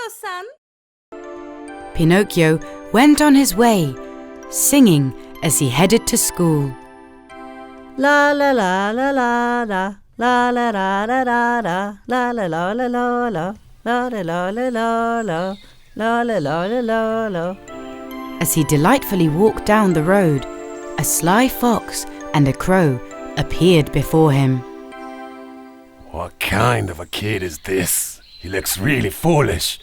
istiyorsan. Pinocchio went on his way, singing as he headed to school. La la la la la la. La la la la la la. La la la la la la. La la la la la la. La la la la la la. As he delightfully walked down the road, a sly fox and a crow appeared before him. What kind of a kid is this? He looks really foolish.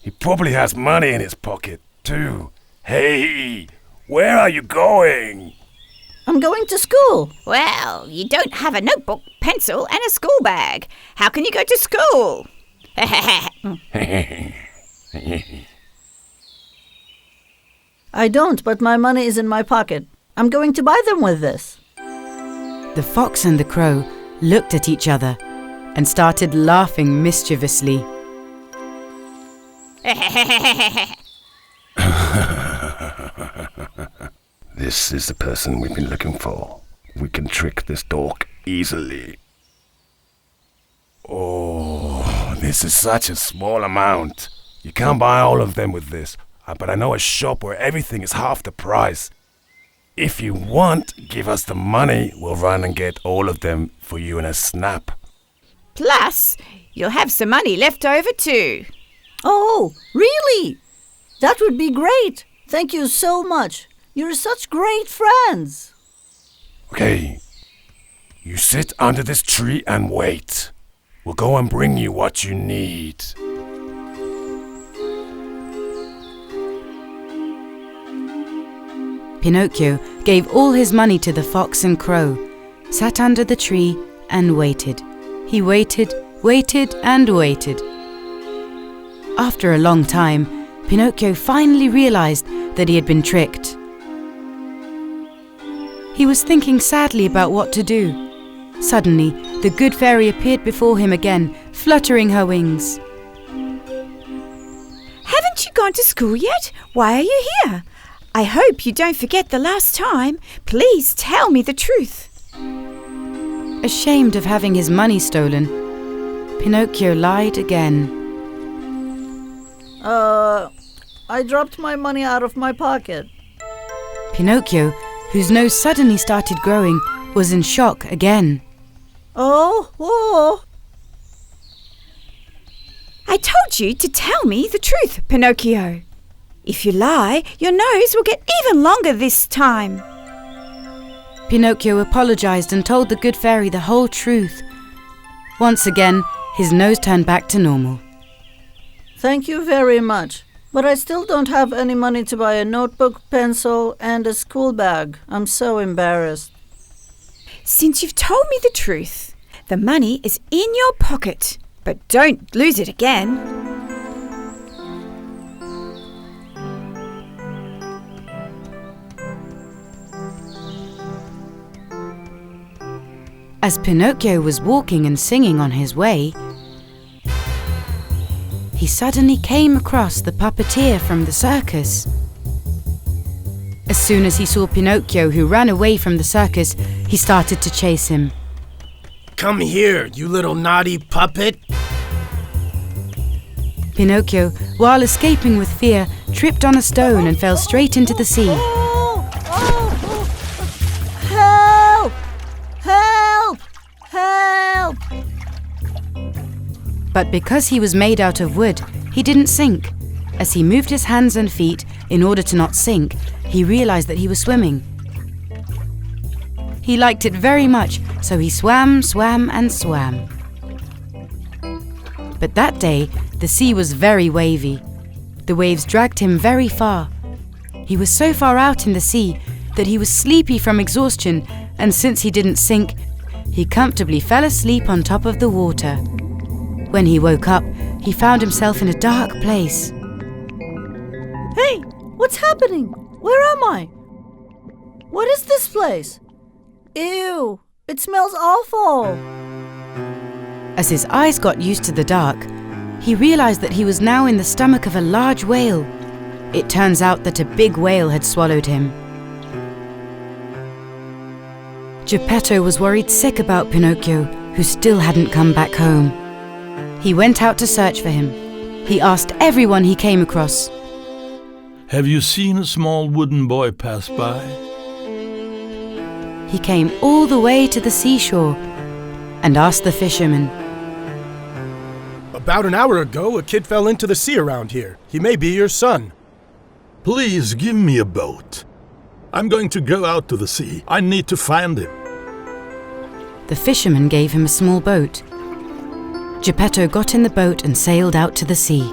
He probably has money in his pocket, too. Hey, where are you going? I'm going to school. Well, you don't have a notebook, pencil, and a school bag. How can you go to school? I don't, but my money is in my pocket. I'm going to buy them with this. The fox and the crow looked at each other and started laughing mischievously. This is the person we've been looking for. We can trick this dog easily. Oh, this is such a small amount. You can't buy all of them with this, but I know a shop where everything is half the price. If you want, give us the money. We'll run and get all of them for you in a snap. Plus, you'll have some money left over too. Oh, really? That would be great. Thank you so much. You're such great friends. Okay, you sit under this tree and wait. We'll go and bring you what you need. Pinocchio gave all his money to the fox and crow, sat under the tree and waited. He waited, waited and waited. After a long time, Pinocchio finally realized that he had been tricked. He was thinking sadly about what to do. Suddenly, the good fairy appeared before him again, fluttering her wings. Haven't you gone to school yet? Why are you here? I hope you don't forget the last time. Please tell me the truth. Ashamed of having his money stolen, Pinocchio lied again. I dropped my money out of my pocket. Pinocchio, whose nose suddenly started growing, was in shock again. Oh. I told you to tell me the truth, Pinocchio. If you lie, your nose will get even longer this time. Pinocchio apologized and told the good fairy the whole truth. Once again, his nose turned back to normal. Thank you very much. But I still don't have any money to buy a notebook, pencil, and a school bag. I'm so embarrassed. Since you've told me the truth, the money is in your pocket. But don't lose it again. As Pinocchio was walking and singing on his way, he suddenly came across the puppeteer from the circus. As soon as he saw Pinocchio, who ran away from the circus, he started to chase him. Come here, you little naughty puppet. Pinocchio, while escaping with fear, tripped on a stone and fell straight into the sea. Help! Help! Help! But because he was made out of wood, he didn't sink. As he moved his hands and feet in order to not sink, he realized that he was swimming. He liked it very much, so he swam, swam, and swam. But that day, the sea was very wavy. The waves dragged him very far. He was so far out in the sea that he was sleepy from exhaustion, and since he didn't sink, he comfortably fell asleep on top of the water. When he woke up, he found himself in a dark place. Hey, what's happening? Where am I? What is this place? Ew, it smells awful. As his eyes got used to the dark, he realized that he was now in the stomach of a large whale. It turns out that a big whale had swallowed him. Geppetto was worried sick about Pinocchio, who still hadn't come back home. He went out to search for him. He asked everyone he came across. Have you seen a small wooden boy pass by? He came all the way to the seashore and asked the fisherman. About an hour ago, a kid fell into the sea around here. He may be your son. Please give me a boat. I'm going to go out to the sea. I need to find him. The fisherman gave him a small boat. Geppetto got in the boat and sailed out to the sea.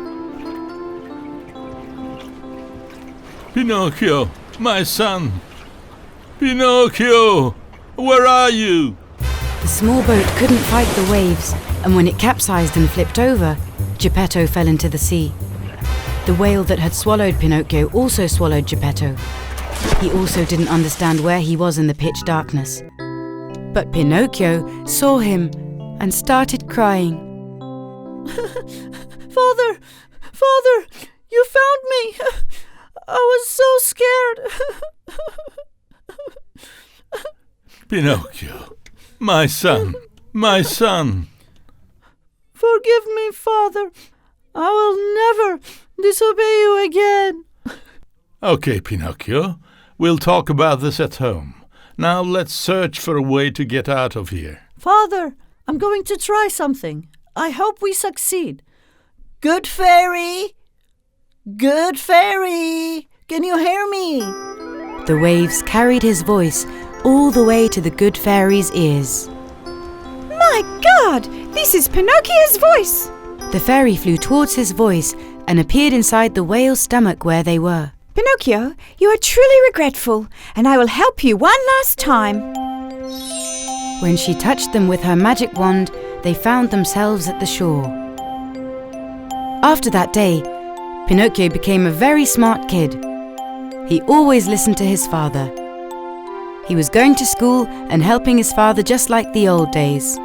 Pinocchio, my son. Pinocchio, where are you? The small boat couldn't fight the waves, and when it capsized and flipped over, Geppetto fell into the sea. The whale that had swallowed Pinocchio also swallowed Geppetto. He also didn't understand where he was in the pitch darkness. But Pinocchio saw him and started crying. Father! Father! You found me! I was so scared! Pinocchio, my son, my son. Forgive me, Father. I will never disobey you again. Okay, Pinocchio, we'll talk about this at home. Now let's search for a way to get out of here. Father, I'm going to try something. I hope we succeed. Good fairy! Good fairy! Can you hear me? The waves carried his voice all the way to the good fairy's ears. My God! This is Pinocchio's voice! The fairy flew towards his voice and appeared inside the whale's stomach where they were. Pinocchio, you are truly regretful, and I will help you one last time. When she touched them with her magic wand, they found themselves at the shore. After that day, Pinocchio became a very smart kid. He always listened to his father. He was going to school and helping his father just like the old days.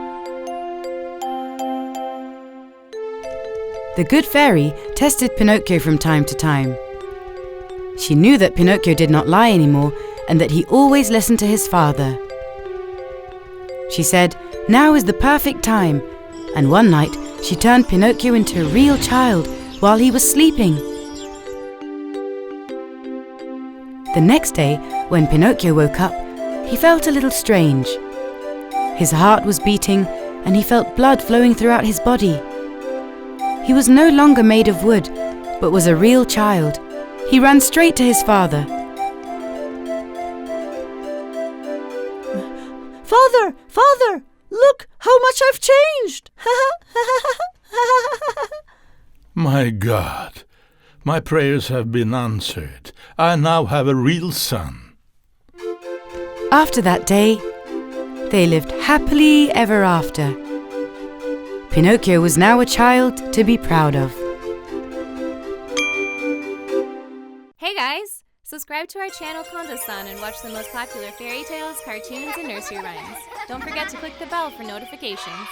The good fairy tested Pinocchio from time to time. She knew that Pinocchio did not lie anymore and that he always listened to his father. She said, now is the perfect time, and one night she turned Pinocchio into a real child while he was sleeping. The next day, when Pinocchio woke up, he felt a little strange. His heart was beating and he felt blood flowing throughout his body. He was no longer made of wood, but was a real child. He ran straight to his father. Father! Father! Look how much I've changed! My God, my prayers have been answered. I now have a real son. After that day, they lived happily ever after. Pinocchio was now a child to be proud of. Hey guys! Subscribe to our channel Kondo-san and watch the most popular fairy tales, cartoons, and nursery rhymes. Don't forget to click the bell for notifications.